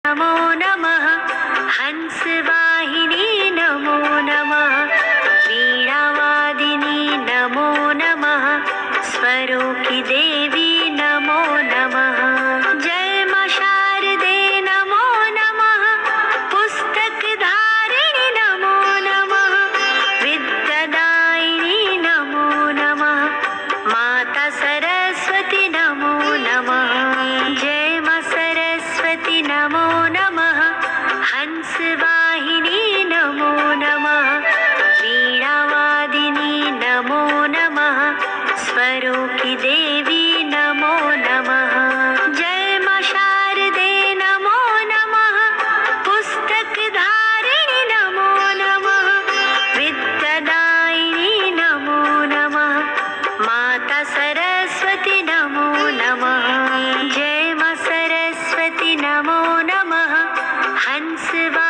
नमो नमः। हंसवाहिनी नमो नमः। वीणावादिनी नमो नमः। स्वरों की देवी नमो नमः। जय मां शारदे नमो नमः। पुस्तक धारिणी नमो नमः। विद्यादायिनी नमो नमः। माता सरस्वती नमो नमः। जय मां सरस्वती नमो नमः। हंसवाहिनी नमो नमः। वीणावादिनी नमो नमः। स्वरों की देवी नमो नमः। जय मां शारदे नमो नमः। पुस्तक धारिणी नमो नमः। विद्यादायिनी नमो नमः। माता सरस्वती नमो नमः। जय मां सरस्वती नमो नमः। हंसवाहिनी